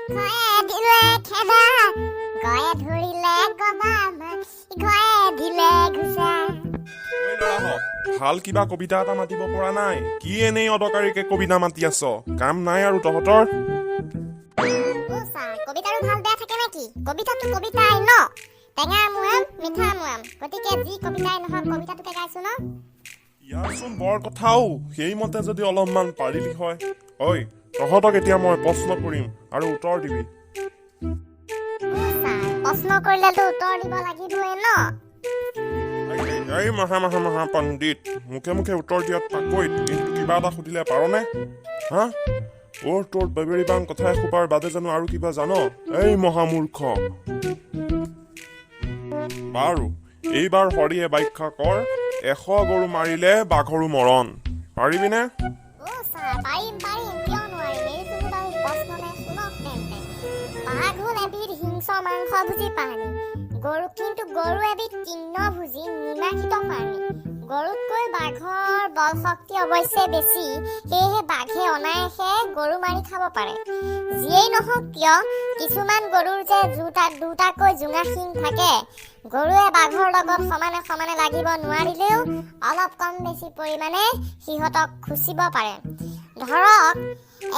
ঘয়ে দিলে খেদা গয়ে ধৰিলে গবা ঘয়ে দিলে ঘুচা। ঐ ল'ৰাহঁত, ভাল কিবা কবিতা এটা মাতিব পৰা নাই? কি এনেই অদৰকাৰীকে কবিতা মাতি আছ? কাম নাই আৰু তহঁতৰ? কবিতাৰো ভাল বেয়া থাকে নেকি? কবিতাটো কবিতাই ন, টেঙা মুৱাম মিঠা মুৱাম, গতিকে যি কবিতাই নহওক কবিতাটোকে গাইছো ন। ইয়াৰচোন বৰ কথাও, সেইমতে যদি অলপমান পাৰিলি হয়। ঐ তহঁতক এতিয়া মই প্ৰশ্ন কৰিম আৰু উত্তৰ দিবি। প্ৰশ্ন কৰিলেতো উত্তৰ দিব লাগিবই ন। এই মহা পণ্ডিত, মুখে মুখে উত্তৰ দিয়াত পাকৈত, কিন্তু কিবা এটা সুধিলে পাৰনে? হা? তোৰ বেবেৰী বাং কথা এসোপাৰ বাদে জানো আৰু কিবা জান? এই মহামূৰ্খ। বাৰু এইবাৰ হৰিয়ে ব্যাখ্যা কৰ, 100 গৰু মাৰিলে বাঘৰো মৰণ। পাৰিবিনে? পাৰিম, কিয় নোৱাৰিম? এইটো বাৰু প্ৰশ্ননে, শুনক তেন্তে। বাঘ হ'ল এবিধ হিংস্ৰ মাংসভোজী প্ৰাণী, কিন্তু গৰু এবিধ তৃণভোজী নিৰ্মাষিত প্ৰাণী। গৰুতকৈ বাঘৰ বল শক্তি অৱশ্যে বেছি, সেয়েহে বাঘে অনায়াসে গৰু মাৰি খাব পাৰে। যিয়েই নহওক কিয়, কিছুমান গৰুৰ যে দুটাকৈ জোঙা শিং থাকে। গৰুৱে বাঘৰ লগত সমানে সমানে লাগিব নোৱাৰিলেও অলপ কম বেছি পৰিমাণে সিহঁতক খুচিব পাৰে। ধৰক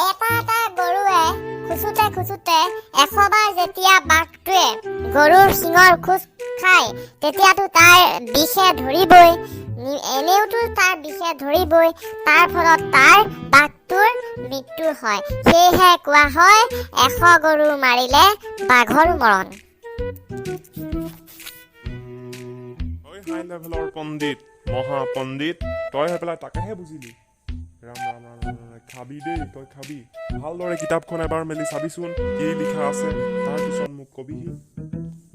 এটা গৰুৱে খুচুতে 100 বাৰ যেতিয়া বাঘটোৱে গৰুৰ শিঙৰ খোজ খায়, তেতিয়াতো তাৰ বিষে ধৰিবই, এনেওতো তাৰ বিষে ধৰিবই, তাৰ ফলত তাৰ বাঘটোৰ মৃত্যু হয়। সেয়েহে কোৱা হয় 100 গৰু মাৰিলে বাঘৰো মৰণ। হাই লেভেলৰ পণ্ডিত, মহাপণ্ডিত, তই হৈ পেলাই তাকেহে বুজিলি। ৰাম ৰাম ৰাম ৰাম, খাবি দেই, তই খাবি। ভালদৰে কিতাপখন এবাৰ মেলি চাবিচোন কি লিখা আছে, তাৰপিছত মোক কবিহি।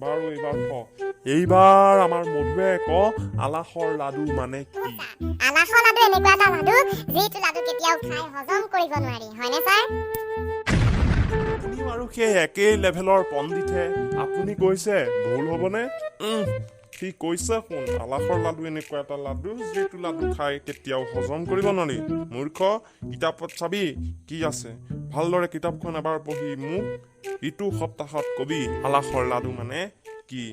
বাৰু এইবাৰ ক, এইবাৰ আমাৰ মধুৱে ক, আলাসৰ লাডু মানে কি? আলাসৰ লাডু এনেকুৱা এটা লাডু যিটো লাডু কেতিয়াও খাই হজম কৰিব নোৱাৰি, হয়নে ছাৰ? আপুনিও আৰু সেই একেই লেভেলৰ পণ্ডিতহে, আপুনি কৈছে ভুল হ'বনে? সি কৈছে শুন, আলাসৰ লাডু এনেকুৱা এটা লাডু যিটো লাডু খাই কেতিয়াও হজম কৰিব নোৱাৰি। মূৰ্খ, কিতাপত চাবি কি আছে, ভালদৰে কিতাপখন এবাৰ পঢ়ি মোক ইটো সপ্তাহত কবি আলাসৰ লাডু মানে কি।